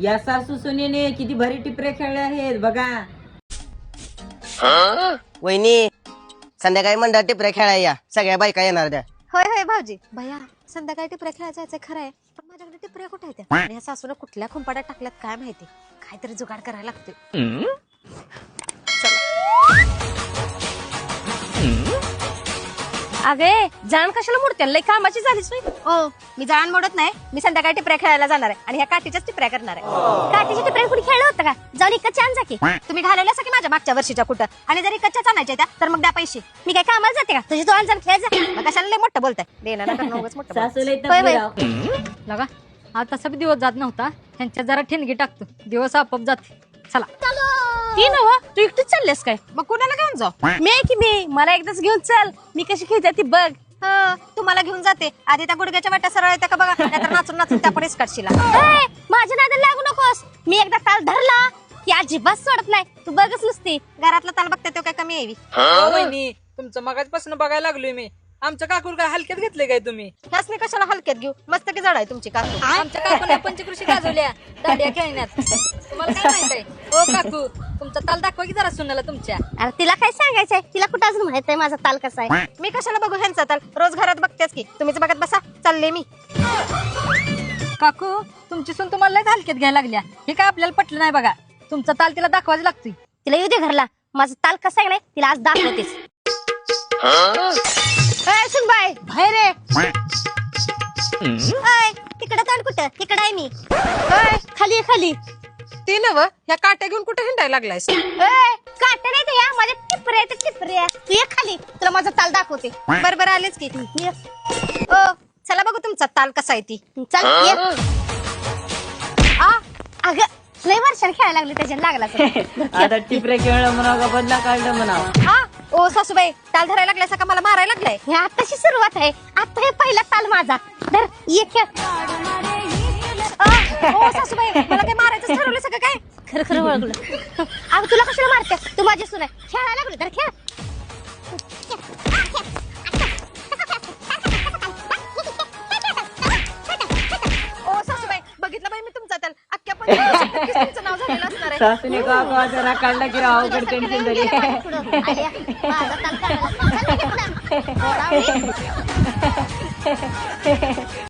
या सासू सुनेने किती भारी टिपरे खेळले आहेत बघा. वहिनी संध्याकाळी मंडळ टिपऱ्या खेळाय या, सगळ्या बायका येणार द्या. होय होय भाऊजी. भैया संध्याकाळी टिपऱ्या खेळायला जायचं खरं आहे, पण माझ्याकडे टिपऱ्या कुठे आहेत त्या? आणि या सासूला कुठल्या खुंपाड्यात टाकल्यात काय माहिती. काहीतरी जुगाड करायला लागतोय. अगे जाण कशाला मोडते, लय कामाची झालीच नाही. ओ मी जाण मोडत नाही, मी संध्याकाळी टिपऱ्या खेळायला जाणार आहे आणि ह्या काठीच्याच टिपऱ्या करणार आहे. काठीच्या टिपऱ्या कुणी खेळलं होतं का? जाऊन इकडे छान जा की. तुम्ही घालवल्या की माझ्या मागच्या वर्षीच्या कुठं, आणि जरी कच्च्याच आणायच्या त्या तर मग द्या पैसे. मी काय कामाला जाते का? तुझी दोन जण खेळ जा. मग कशाला लय मोठं बोलताय, देणार ना करणं उगाच मोठं बोलताय. सासूला इथं होय, होय. फिराव. लगा आज तसा बी दिवस जात नव्हता, त्यांच्यात जरा ठिणगी टाकतो, दिवस आपोआप जाते. चला ती नव तू एकटीच चाललेस काय? मग कुणाला घेऊन जाऊ? मी आहे की मी, मला एकदाच घेऊन चल, मी कशी खेळते ती बघ. तुम्हाला घेऊन जाते, आधी त्या गुडघ्याच्या वाट्या सरळ येत्या का बघा, नाहीतर नाचून नाचून त्या पडेच काढशीला. ए, माझ्या नादाला लागू नकोस. मी एकदा ताल धरला की अजिबात सोडत नाही, तू बघच नुसती. घरातला ताल बघते तो काय कमी यावी. वहिनी तुमचं मगाचपासून बघायला लागलोय मी. आमच्या काकूर काय हलक्यात घेतले काय तुम्ही? ह्यासनी कशाला हलक्यात घेऊ, मस्त की जड आहे तुमची काकू. आमच्या काकूने पंचकृषी गाजवल्या दांडिया खेळण्यात. तुम्हाला काय माहित आहे? ओ काकू तुमचा ताल दाखवा की जरा सुनाला तुमच्या. अरे तिला काय सांगायचंय, तिला कुठं अजून माहित आहे माझा ताल कसा आहे. मी कशाला बघू ह्यांचा ताल, रोज घरात बघतेच की. तुम्हीच बघत बसा, चालले मी. काकू तुमची सून तुम्हाला लय हलक्यात घ्यायला लागल्या, हे काय आपल्याला पटलं नाही बघा. तुमचा ताल तिला दाखवायला लागतोय. तिला येऊ दे घरला, माझा ताल कसा आहे नाही तिला आज दाखवतेस. सुनबाई बाहेर रे. तिकडे ताल कुठं, तिकडे आहे मी. खाली आहे, खाली. ती नव ह्या काट्या घेऊन कुठे हिंडायला लागलायस? काटे नाही ते, या माझ्या टिपऱ्या ते टिपऱ्या. तू ये खाली, तुला माझा ताल दाखवते. बरोबर आलेच की. ये. ओ चला बघू तुमचा ताल कसा आहे ती. चल ये. अगं लय वर्षाने खेळायला लागले त्याच्यात लागला तर. आता टिपरे खेळलं म्हणावं का बदला काढलं म्हणावं. ओ सासूबाई ताल धरायला लागलाय का मला मारायला लागलाय? हे आताशी सुरुवात आहे, आता हे पहिला ताल माझा. धर ये खेळ. ओ सासूबाई मला काय मारायचं ठरवलं सगळं काय? खरं खरं ओळखलं. अगं तुला कशाला मारते, तू माझी सून आहे. खेळायला लागलो तर खेळ. ओ सासूबाई बघितलं बाई मी तुमचा ताल, अख्ख्या पंचायतीत तुमचं नाव झालेलं असणार आहे. सासूने काकू जरा काढला की राव अवघड टेन्शन झाली. पुढं. आल्या. माझा ताल काढायला. चल निघ पुढं.